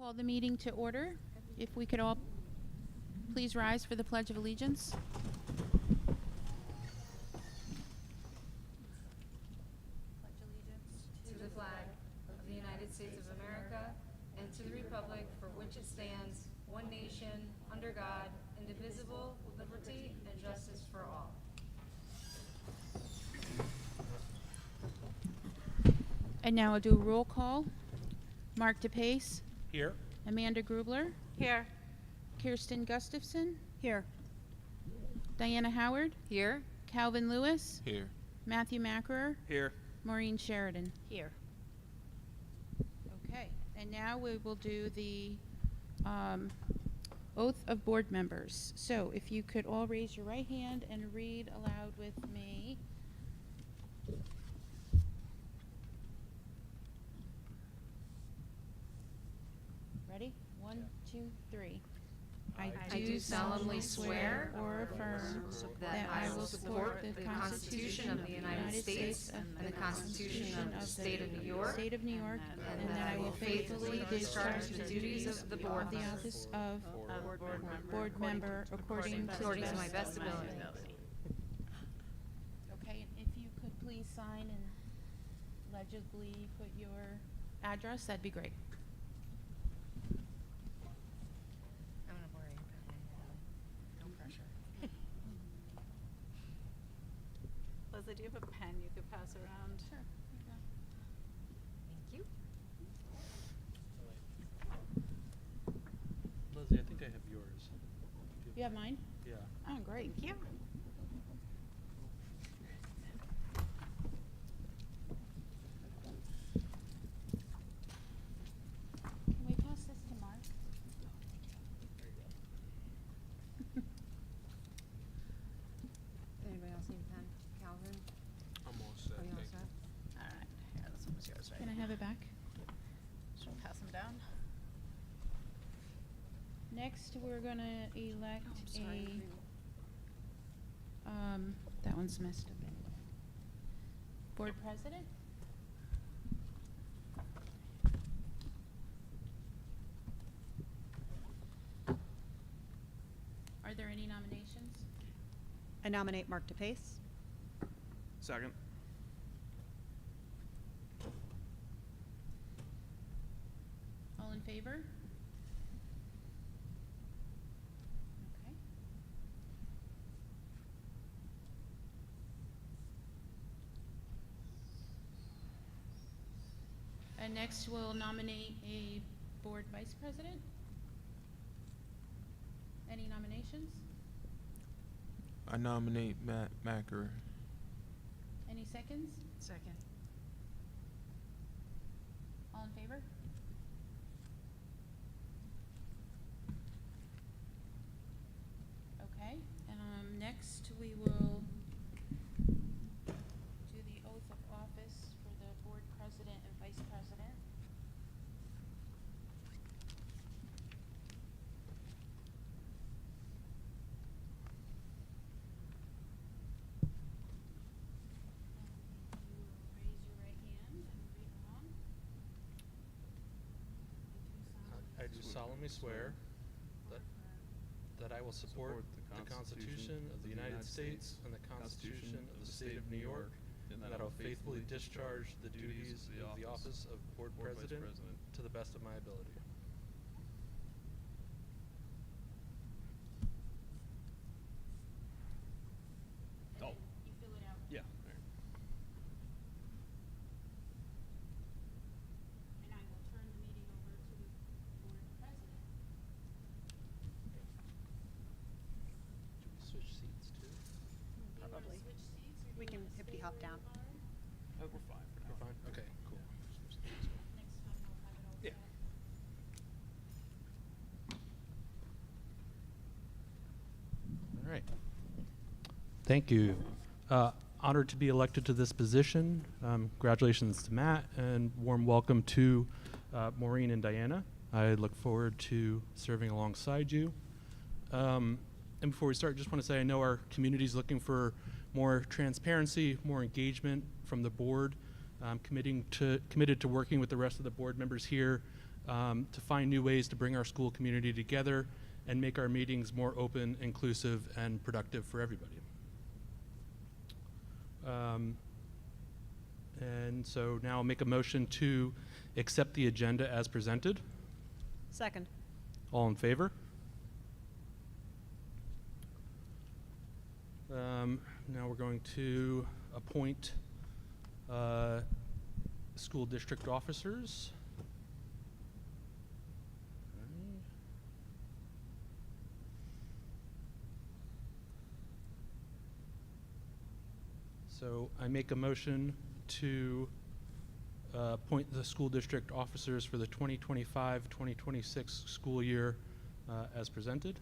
Call the meeting to order. If we could all please rise for the Pledge of Allegiance. Pledge allegiance to the flag of the United States of America and to the republic for which it stands, one nation, under God, indivisible, with liberty and justice for all. And now I'll do a roll call. Mark DePace. Here. Amanda Grubler. Here. Kirsten Gustafson. Here. Diana Howard. Here. Calvin Lewis. Here. Matthew Mackerer. Here. Maureen Sheridan. Here. Okay, and now we will do the oath of board members. So if you could all raise your right hand and read aloud with me. Ready? 1, 2, 3. I do solemnly swear or affirm that I will support the Constitution of the United States and the Constitution of the State of New York, and that I will faithfully discharge the duties of the office of board member according to my best ability. Okay, and if you could please sign and legibly put your address, that'd be great. I'm gonna borrow your pen. No pressure. Leslie, do you have a pen you could pass around? Sure. Thank you. Leslie, I think I have yours. You have mine? Yeah. Oh, great. Thank you. Can we pass this to Mark? Anybody else need a pen? Calvin? I'm all set. Are you all Thank set? All right, here, this one was yours, right? Can I have it back? Should we pass them down? Next, we're gonna elect Oh, I'm sorry. that one's messed up anyway. Board president? Are there any nominations? I nominate Mark DePace. Second. All in favor? Okay. And next, we'll nominate a board vice president. Any nominations? I nominate Matt Mackerer. Any seconds? Second. All in favor? Okay, next we will do the oath of office for the board president and vice president. And you will raise your right hand and read along. I do solemnly swear that I will support the Constitution of the United States and the Constitution of the State of New York, and that I will faithfully discharge the duties of the office of Board President to the best of my ability. And then you fill it out. Yeah. And I will turn the meeting over to the board president. Do we switch seats too? Do you want to Probably. switch seats, or do We you can wanna hippity stay hop where down. you are? Oh, we're fine for now. We're fine? Okay, cool. Next time we'll have it all Yeah. set. All right. Thank you. Honored to be elected to this position. Congratulations to Matt, and warm welcome to Maureen and Diana. I look forward to serving alongside you. And before we start, just want to say I know our community is looking for more transparency, more engagement from the board. I'm committed to working with the rest of the board members here to find new ways to bring our school community together and make our meetings more open, inclusive, and productive for everybody. And so now I'll make a motion to accept the agenda as presented. Second. All in favor? Now we're going to appoint school district officers. So I make a motion to appoint the school district officers for the 2025-2026 school year as presented.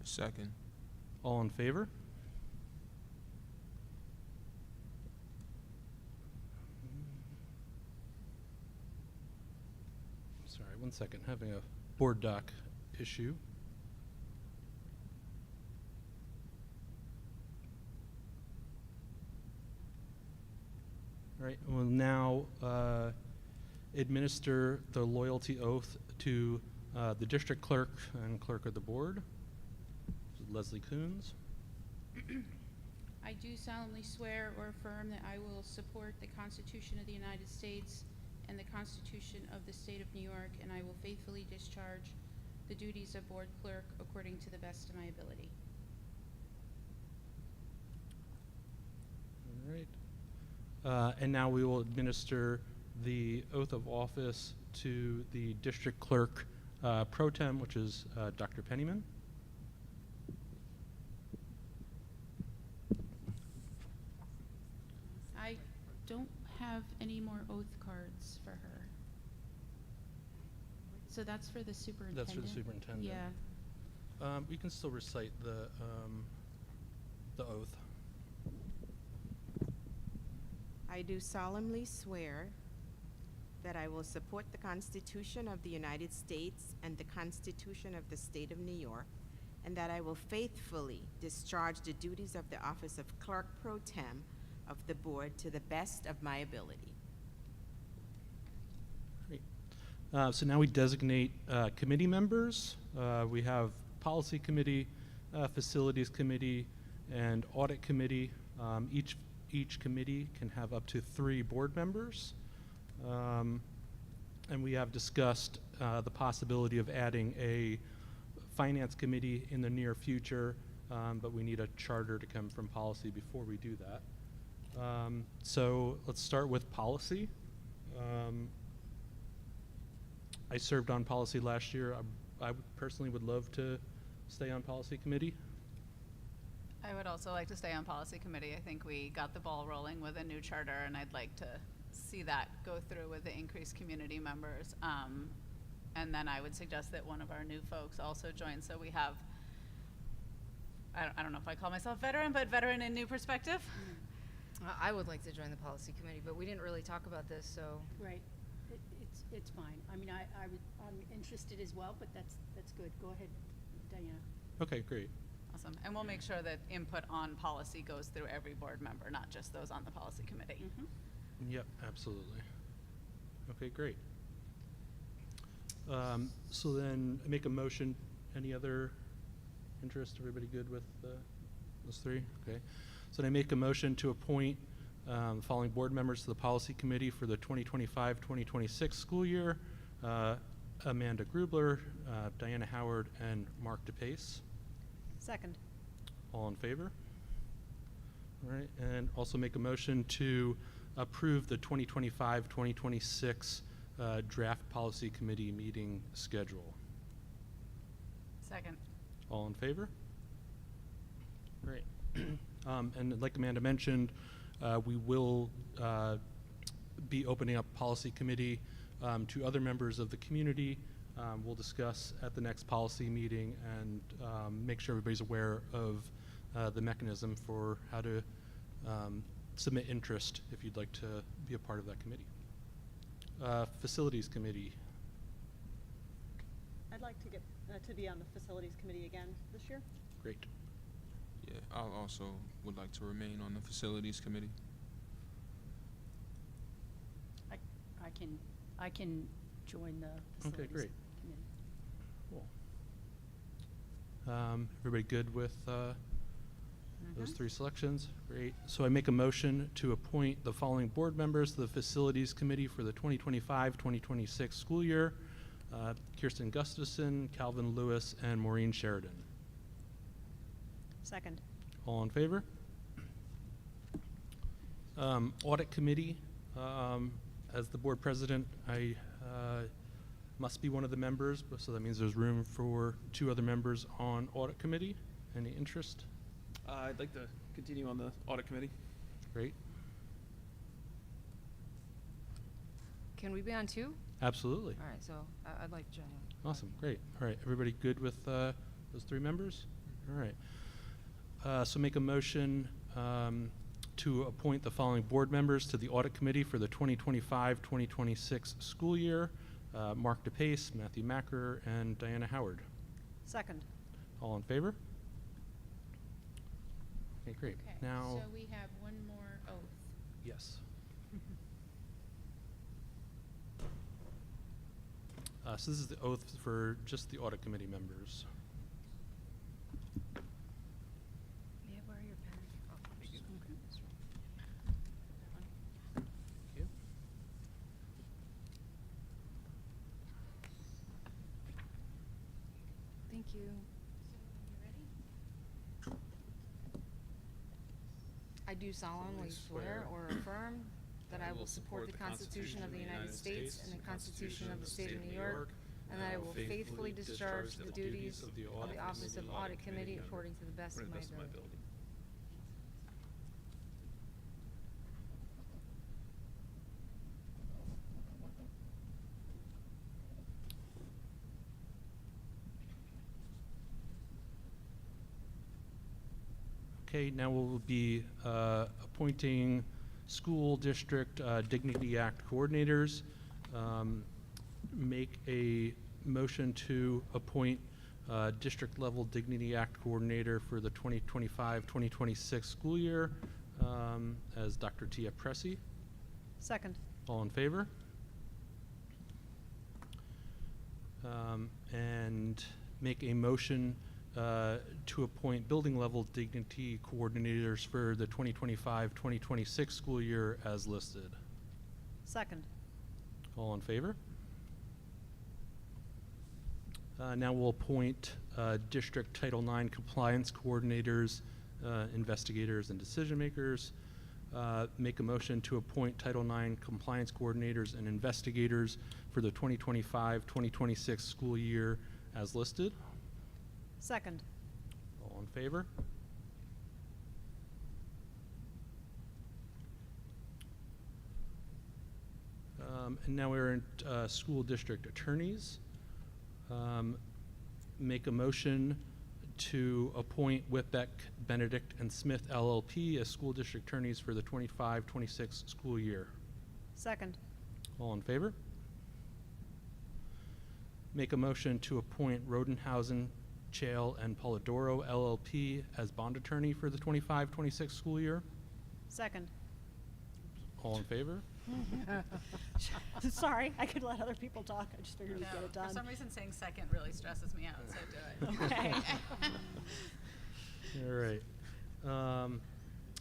Second. All in favor? Sorry, 1 second, having a board doc issue. All right, we'll now administer the loyalty oath to the district clerk and clerk of the board, Leslie Coons. I do solemnly swear or affirm that I will support the Constitution of the United States and the Constitution of the State of New York, and I will faithfully discharge the duties of board clerk according to the best of my ability. All right. And now we will administer the oath of office to the district clerk pro tem, which is Dr. Pennyman. I don't have any more oath cards for her. So that's for the superintendent? That's for the superintendent. Yeah. We can still recite the oath. I do solemnly swear that I will support the Constitution of the United States and the Constitution of the State of New York, and that I will faithfully discharge the duties of the office of Clerk Pro Tem of the Board to the best of my ability. Great. So now we designate committee members. We have Policy Committee, Facilities Committee, and Audit Committee. Each committee can have up to 3 board members. And we have discussed the possibility of adding a finance committee in the near future, but we need a charter to come from policy before we do that. So let's start with policy. I served on policy last year. I personally would love to stay on policy committee. I would also like to stay on policy committee. I think we got the ball rolling with a new charter, and I'd like to see that go through with the increased community members. And then I would suggest that one of our new folks also join, so we have, I don't know if I call myself veteran, but veteran and new perspective. I would like to join the policy committee, but we didn't really talk about this, so. Right. It's fine. I mean, I'm interested as well, but that's good. Go ahead, Diana. Okay, great. Awesome. And we'll make sure that input on policy goes through every board member, not just those on the policy committee. Mm-hmm. Yep, absolutely. Okay, great. So then I make a motion. Any other interest? Everybody good with those 3? Okay. So then I make a motion to appoint the following board members to the policy committee for the 2025-2026 school year. Amanda Grubler, Diana Howard, and Mark DePace. Second. All in favor? All right, and also make a motion to approve the 2025-2026 draft policy committee meeting schedule. Second. All in favor? Great. And like Amanda mentioned, we will be opening up policy committee to other members of the community. We'll discuss at the next policy meeting and make sure everybody's aware of the mechanism for how to submit interest if you'd like to be a part of that committee. Facilities Committee. I'd like to get to be on the Facilities Committee again this year. Great. Yeah, I also would like to remain on the Facilities Committee. I can join the facilities great. committee. Cool. Everybody good with those three selections? Great. So I make a motion to appoint the following board members to the Facilities Committee for the 2025-2026 school year. Kirsten Gustafson, Calvin Lewis, and Maureen Sheridan. Second. All in favor? Audit Committee. As the board president, I must be one of the members, so that means there's room for 2 other members on Audit Committee. Any interest? I'd like to continue on the audit committee. Great. Can we be on 2? Absolutely. All right, so I'd like to join in. Awesome. Great. All right. Everybody good with those 3 members? All right. So make a motion to appoint the following board members to the Audit Committee for the 2025-2026 school year. Mark DePace, Matthew Macker, and Diana Howard. Second. All in favor? Okay, great. Okay, Now, so we have one more oath. yes. So this is the oath for just the Audit Committee members. May I borrow your pen? Oh, thank you. Thank you. Thank you. I do solemnly swear or affirm that I will support the Constitution of the United States and the Constitution of the State of New York, and that I will faithfully discharge the duties of the Office of Audit Committee according to the best of my ability. Okay, now we'll be appointing school district Dignity Act coordinators. Make a motion to appoint district level Dignity Act coordinator for the 2025-2026 school year as Dr. Tia Pressey. Second. All in favor? And make a motion to appoint building level dignity coordinators for the 2025-2026 school year as listed. Second. All in favor? Now we'll appoint district Title IX compliance coordinators, investigators, and decision makers. Make a motion to appoint Title IX compliance coordinators and investigators for the 2025-2026 school year as listed. Second. All in favor? And now we're in school district attorneys. Make a motion to appoint Whitbeck, Benedict, and Smith LLP as school district attorneys for the 25-26 school year. Second. All in favor? Make a motion to appoint Rodenhausen, Chail, and Polidoro LLP as bond attorney for the 25-26 school year. Second. All in favor? Sorry, I could let other people talk. I just figured we'd get it For done. some reason, saying second really stresses me out, so do it. Okay. All right.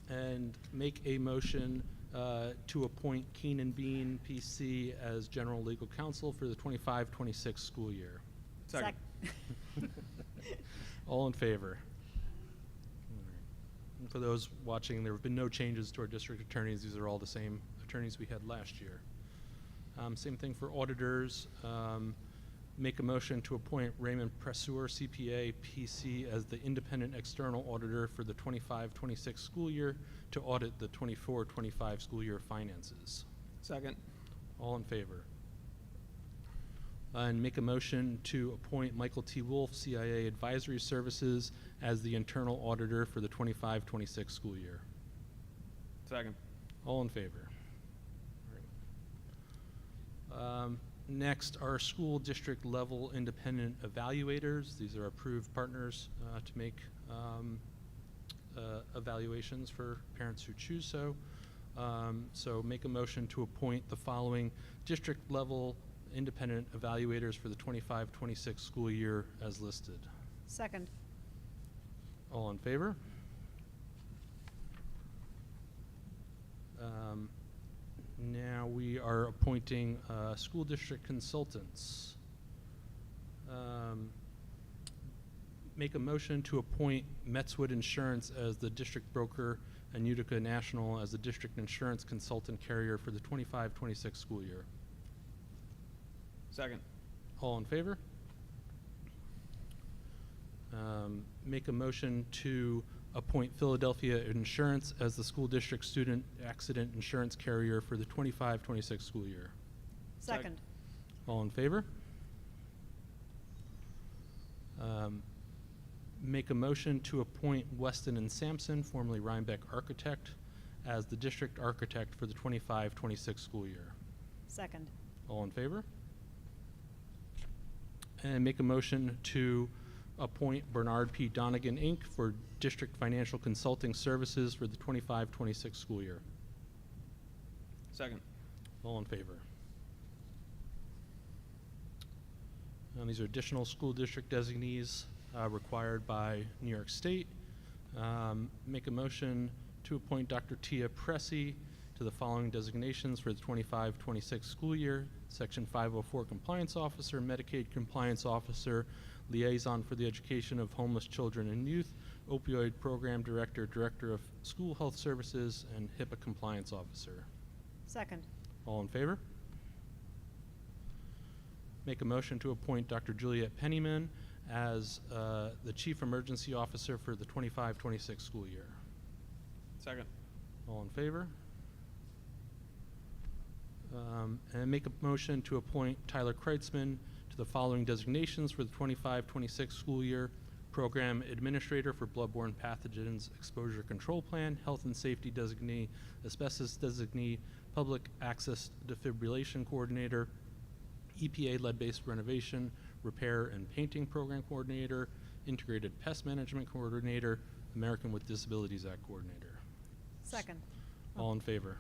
And make a motion to appoint Keenan Bean, PC, as general legal counsel for the 25-26 school year. Second. All in favor? All right. And for those watching, there have been no changes to our district attorneys. These are all the same attorneys we had last year. Same thing for auditors. Make a motion to appoint Raymond Pressur, CPA, PC, as the independent external auditor for the 25-26 school year to audit the 24-25 school year finances. Second. All in favor? And make a motion to appoint Michael T. Wolf, CIA Advisory Services, as the internal auditor for the 25-26 school year. Second. All in favor? All right. Next, our school district level independent evaluators. These are approved partners to make evaluations for parents who choose so. So make a motion to appoint the following district level independent evaluators for the 25-26 school year as listed. Second. All in favor? Now we are appointing school district consultants. Make a motion to appoint Metswood Insurance as the district broker and Utica National as the district insurance consultant carrier for the 25-26 school year. Second. All in favor? Make a motion to appoint Philadelphia Insurance as the school district student accident insurance carrier for the 25-26 school year. Second. All in favor? Make a motion to appoint Weston and Sampson, formerly Rhinebeck Architect, as the district architect for the 25-26 school year. Second. All in favor? And make a motion to appoint Bernard P. Donegan, Inc. for district financial consulting services for the 25-26 school year. Second. All in favor? These are additional school district designees required by New York State. Make a motion to appoint Dr. Tia Pressey to the following designations for the 25-26 school year: Section 504 Compliance Officer, Medicaid Compliance Officer, Liaison for the Education of Homeless Children and Youth, Opioid Program Director, Director of School Health Services, and HIPAA Compliance Officer. Second. All in favor? Make a motion to appoint Dr. Juliet Pennyman as the Chief Emergency Officer for the 25-26 school year. Second. All in favor? And make a motion to appoint Tyler Kreitzman to the following designations for the 25-26 school year: Program Administrator for Bloodborne Pathogens Exposure Control Plan, Health and Safety Designee, Asbestos Designee, Public Access Defibrillation Coordinator, EPA Lead-Based Renovation, Repair and Painting Program Coordinator, Integrated Pest Management Coordinator, American with Disabilities Act Coordinator. Second. All in favor?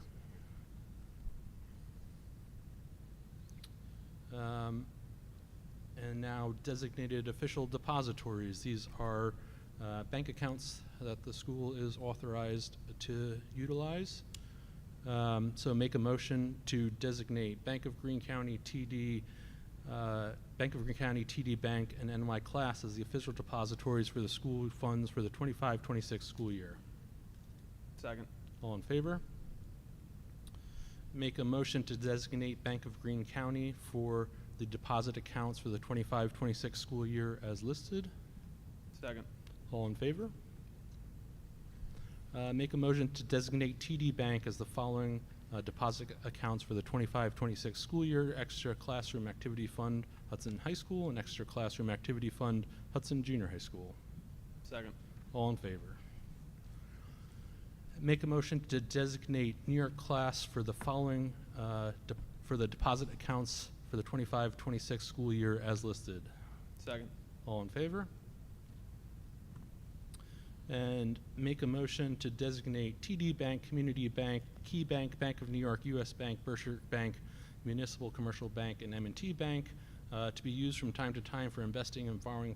And now designated official depositories. These are bank accounts that the school is authorized to utilize. So make a motion to designate Bank of Greene County TD, Bank of Greene County TD Bank, and NY Class as the official depositories for the school funds for the 25-26 school year. Second. All in favor? Make a motion to designate Bank of Greene County for the deposit accounts for the 25-26 school year as listed. Second. All in favor? Make a motion to designate TD Bank as the following deposit accounts for the 25-26 school year: Extra Classroom Activity Fund, Hudson High School, and Extra Classroom Activity Fund, Hudson Junior High School. Second. All in favor? Make a motion to designate New York Class for the following, for the deposit accounts for the 25-26 school year as listed. Second. All in favor? And make a motion to designate TD Bank, Community Bank, Key Bank, Bank of New York, U.S. Bank, Berkshire Bank, Municipal Commercial Bank, and M&T Bank to be used from time to time for investing and borrowing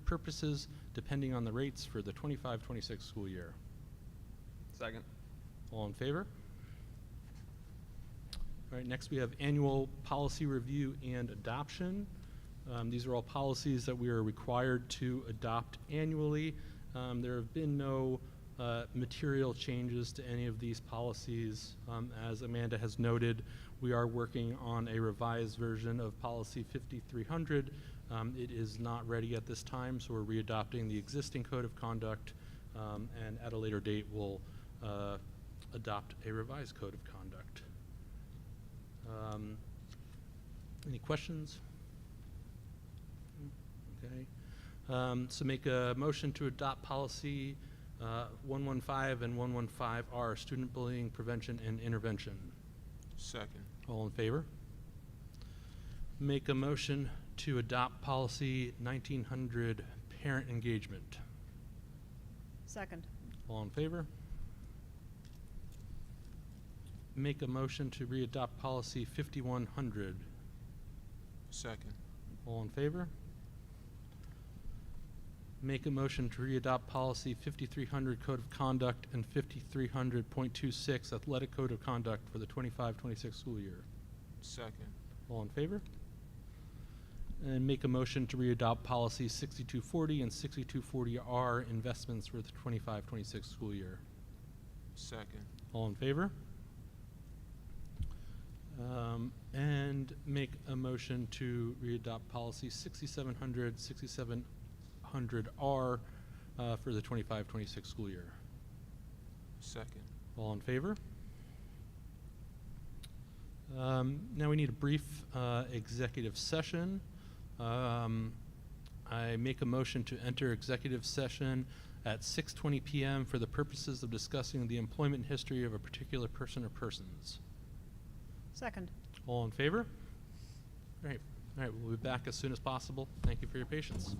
purposes depending on the rates for the 25-26 school year. Second. All in favor? All right, next we have annual policy review and adoption. These are all policies that we are required to adopt annually. There have been no material changes to any of these policies. As Amanda has noted, we are working on a revised version of policy 5300. It is not ready at this time, so we're readopting the existing code of conduct, and at a later date we'll adopt a revised code of conduct. Any questions? Okay. So make a motion to adopt policy 115 and 115R, student bullying prevention and intervention. Second. All in favor? Make a motion to adopt policy 1900, parent engagement. Second. All in favor? Make a motion to readopt policy 5100, Second. All in favor? Make a motion to readopt policy 5300 Code of Conduct and 5300.26 Athletic Code of Conduct for the 25-26 school year. Second. All in favor? And make a motion to readopt policy 6240 and 6240R investments for the 25-26 school year. Second. All in favor? And make a motion to readopt policy 6700, 6700R for the 25-26 school year. Second. All in favor? Now we need a brief executive session. I make a motion to enter executive session at 6:20 p.m. for the purposes of discussing the employment history of a particular person or persons. Second. All in favor? All right, we'll be back as soon as possible. Thank you for your patience.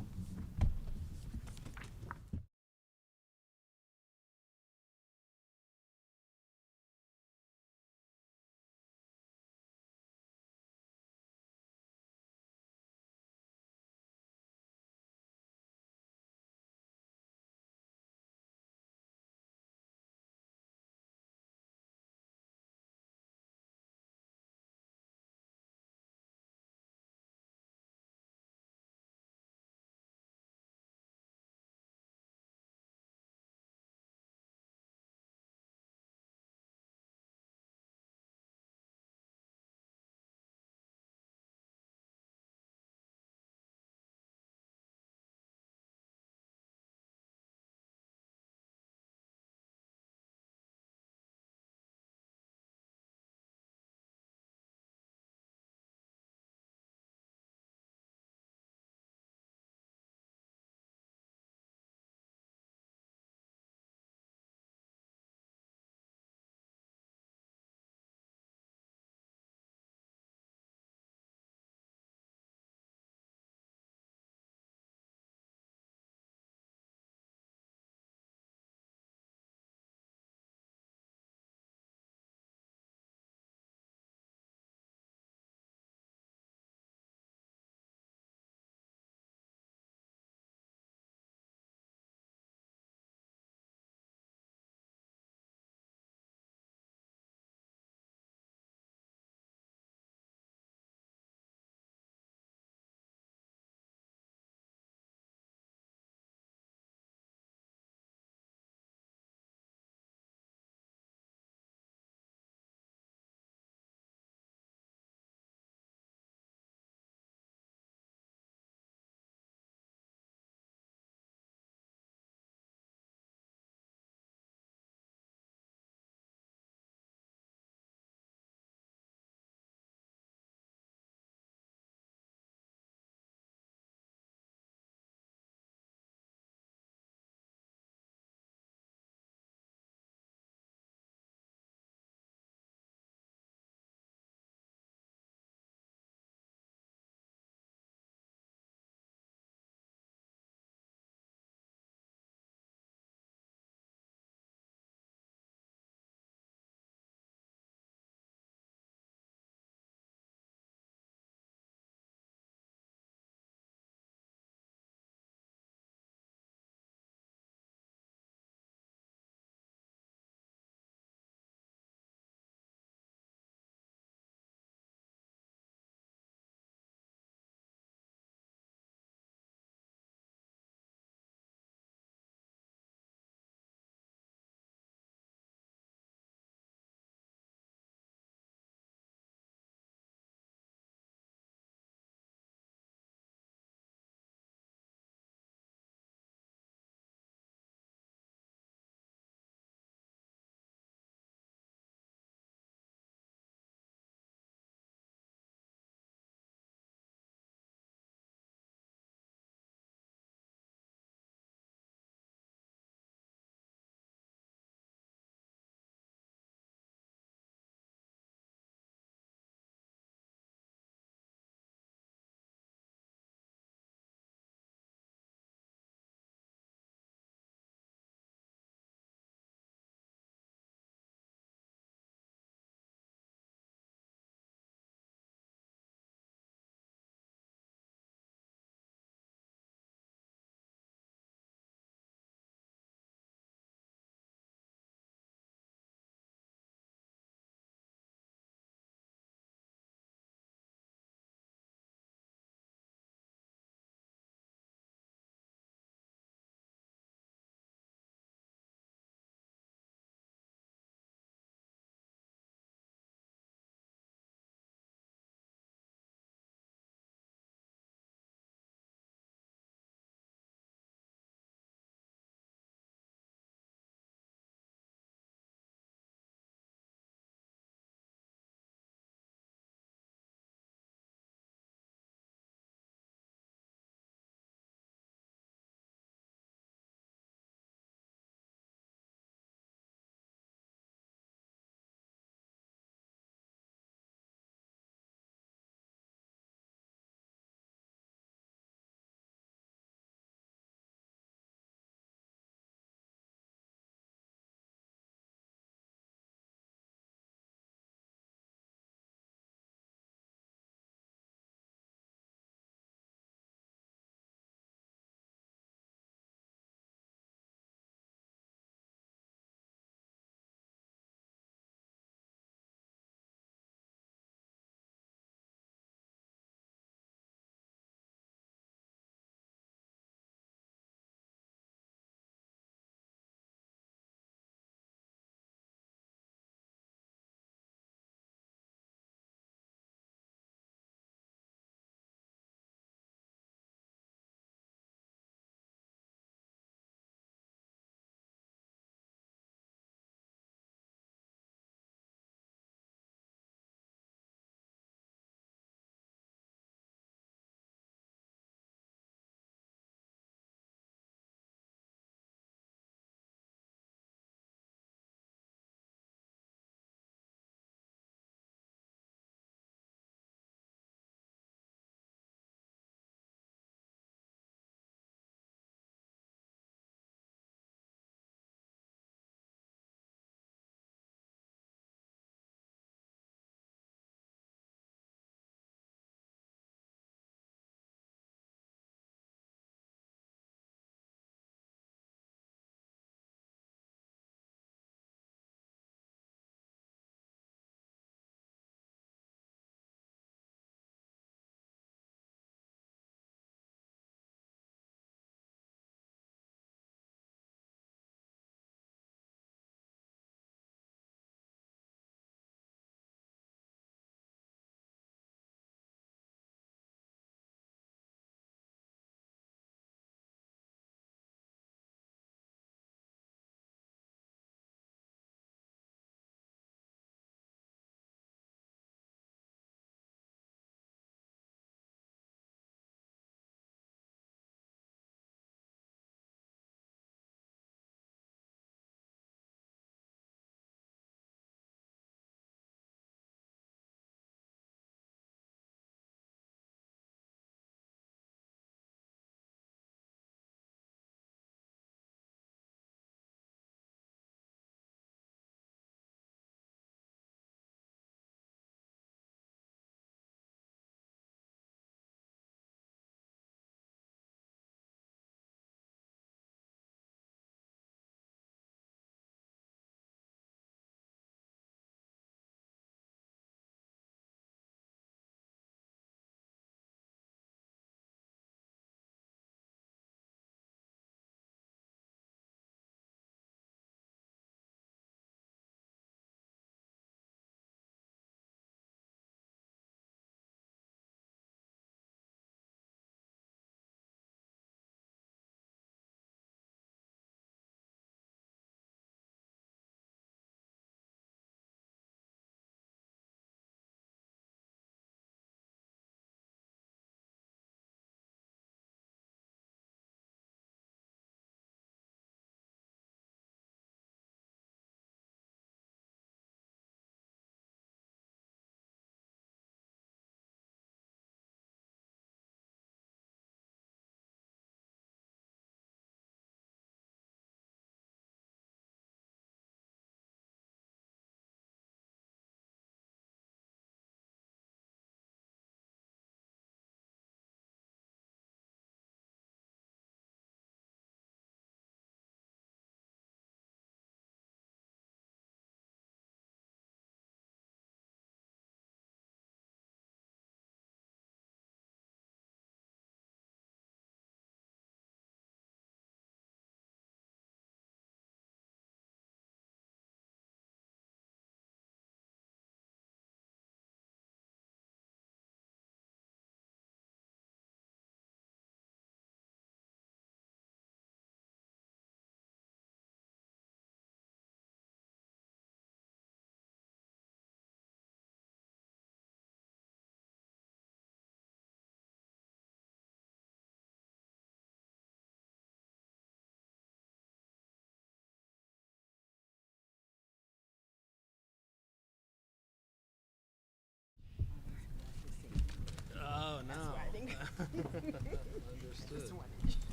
Understood.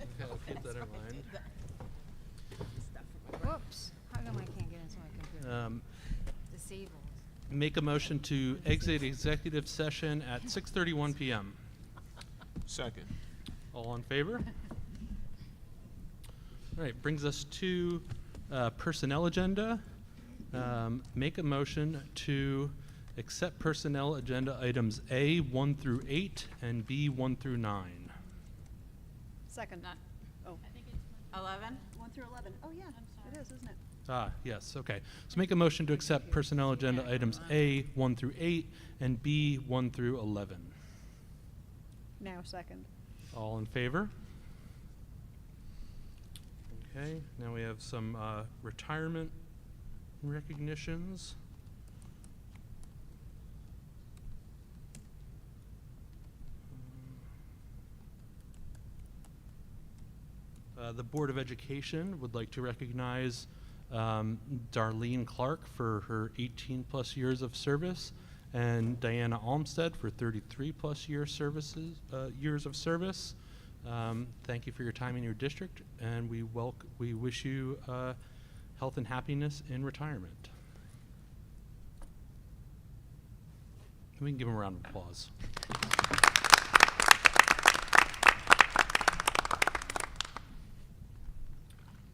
Okay, I'll keep that in mind. Whoops, how come I can't get into my computer? Disabled. Make a motion to exit executive session at 6:31 PM. Second. All in favor? All right, brings us to personnel agenda. Make a motion to accept personnel agenda items A 1 through 8 and B 1 through 9. Second. Not- Oh, 11? 1 through 11. Oh, yeah, it is, isn't it? Ah, yes, okay. So make a motion to accept personnel agenda items A 1 through 8 and B 1 through 11. Now, second. All in favor? Okay, now we have some retirement recognitions. The Board of Education would like to recognize Darlene Clark for her 18-plus years of service and Diana Olmsted for 33-plus years of service. Thank you for your time in your district, and we wish you health and happiness in retirement. We can give them a round of applause.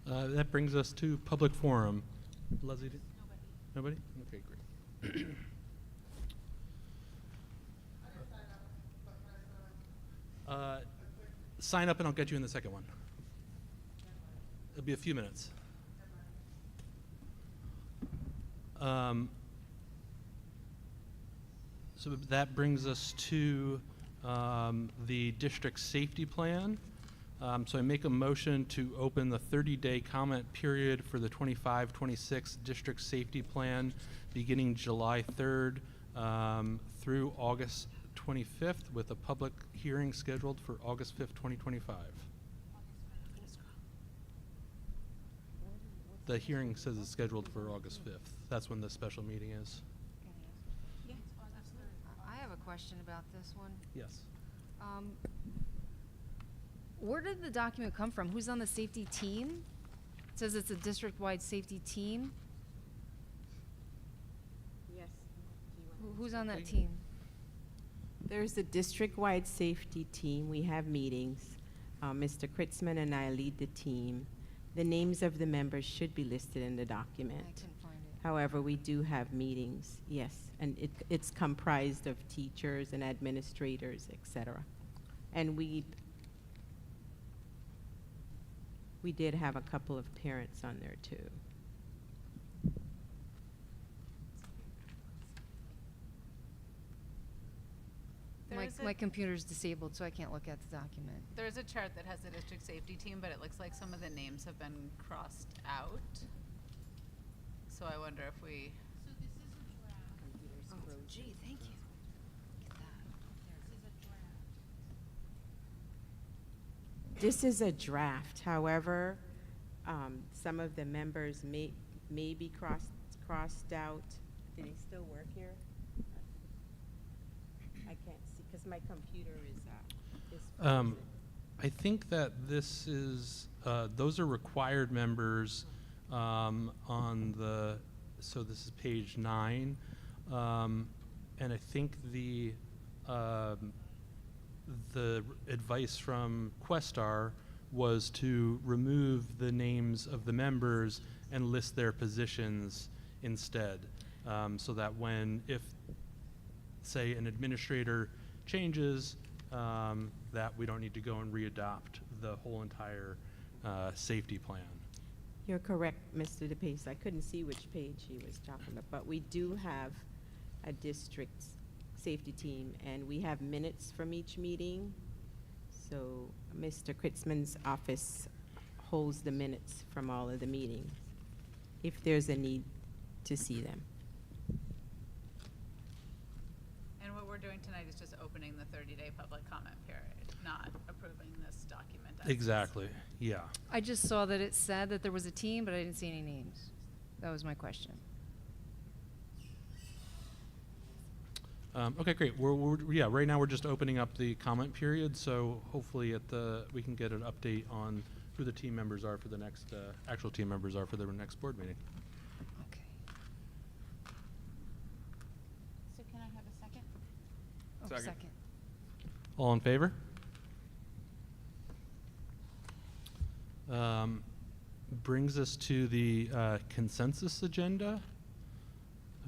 That brings us to public forum. Leslie, nobody? Okay, great. Sign up and I'll get you in the second one. It'll be a few minutes. So that brings us to the district safety plan. So I make a motion to open the 30-day comment period for the 25-26 district safety plan beginning July 3rd through August 25th with a public hearing scheduled for August 5th, 2025. The hearing says it's scheduled for August 5th. That's when the special meeting is. I have a question about this one. Yes. Where did the document come from? Who's on the safety team? It says it's a district-wide safety team. Yes. Who's on that team? There's a district-wide safety team. We have meetings. Mr. Kritzman and I lead the team. The names of the members should be listed in the document. I couldn't find it. However, we do have meetings, yes, and it's comprised of teachers and administrators, et cetera. And we did have a couple of parents on there too. My computer's disabled, so I can't look at the document. There's a chart that has the district safety team, but it looks like some of the names have been crossed out. So I wonder if we, Oh, gee, thank you. Look at that. This is a draft. However, some of the members may be crossed out. Do they still work here? I can't see because my computer is frozen. I think that this is, those are required members on the, so this is page 9. And I think the advice from Questar was to remove the names of the members and list their positions instead. So that if, say, an administrator changes, that we don't need to go and readopt the whole entire safety plan. You're correct, Mr. DePace. I couldn't see which page he was talking about, but we do have a district safety team, and we have minutes from each meeting. So Mr. Kritzman's office holds the minutes from all of the meetings, if there's a need to see them. and what we're doing tonight is just opening the 30-day public comment period, not approving this document. as is. Exactly, yeah. I just saw that it said that there was a team, but I didn't see any names. That was my question. Okay, great. Yeah, right now we're just opening up the comment period, so hopefully we can get an update on who the team members are for the next, actual team members are for the next board meeting. Okay. So can I have a second? Oh, Second. All in favor? Brings us to the consensus agenda.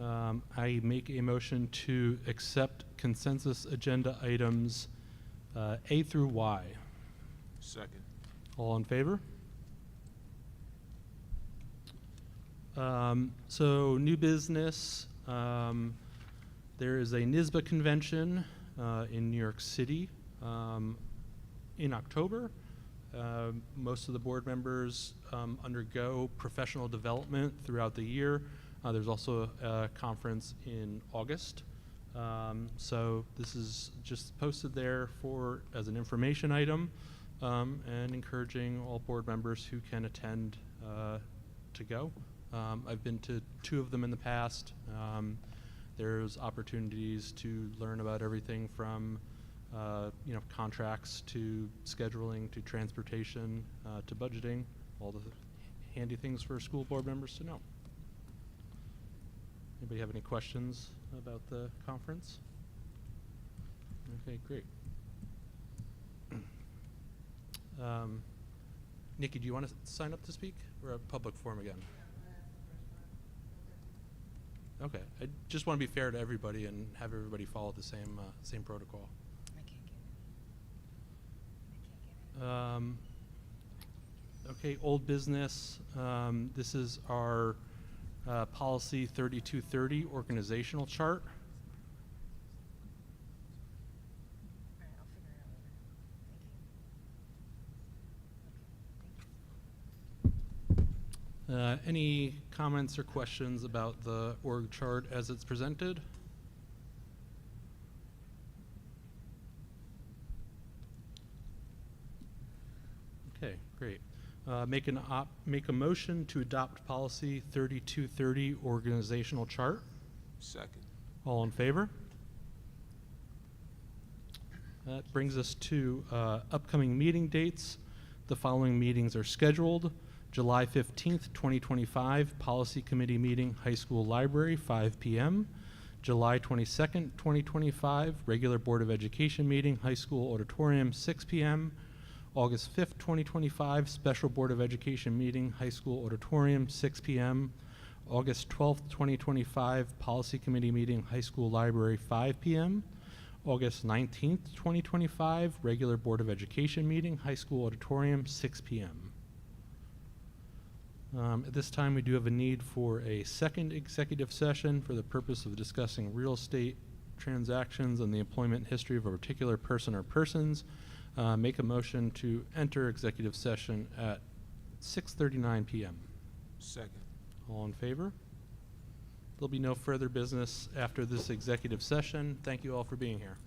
I make a motion to accept consensus agenda items A through Y. Second. All in favor? So new business, there is a NYSBA convention in New York City in October. Most of the board members undergo professional development throughout the year. There's also a conference in August. So this is just posted there as an information item, and encouraging all board members who can attend to go. I've been to 2 of them in the past. There's opportunities to learn about everything from contracts to scheduling to transportation to budgeting, all the handy things for school board members to know. Anybody have any questions about the conference? Okay, great. Nikki, do you want to sign up to speak? We're at public forum again. Okay, I just want to be fair to everybody and have everybody follow the same protocol. I can't get it. Okay, old business. This is our policy 3230 organizational chart. All right, I'll figure it out later. Thank you. Any comments or questions about the org chart as it's presented? Okay, great. Make a motion to adopt policy 3230 organizational chart. Second. All in favor? That brings us to upcoming meeting dates. The following meetings are scheduled. July 15th, 2025, Policy Committee meeting, High School Library, 5 p.m. July 22nd, 2025, regular Board of Education meeting, High School Auditorium, 6 p.m. August 5th, 2025, special Board of Education meeting, High School Auditorium, 6 p.m. August 12th, 2025, Policy Committee meeting, High School Library, 5 p.m. August 19th, 2025, regular Board of Education meeting, High School Auditorium, 6 p.m. At this time, we do have a need for a second executive session for the purpose of discussing real estate transactions and the employment history of a particular person or persons. Make a motion to enter executive session at 6:39 p.m. Second. All in favor? There'll be no further business after this executive session. Thank you all for being here.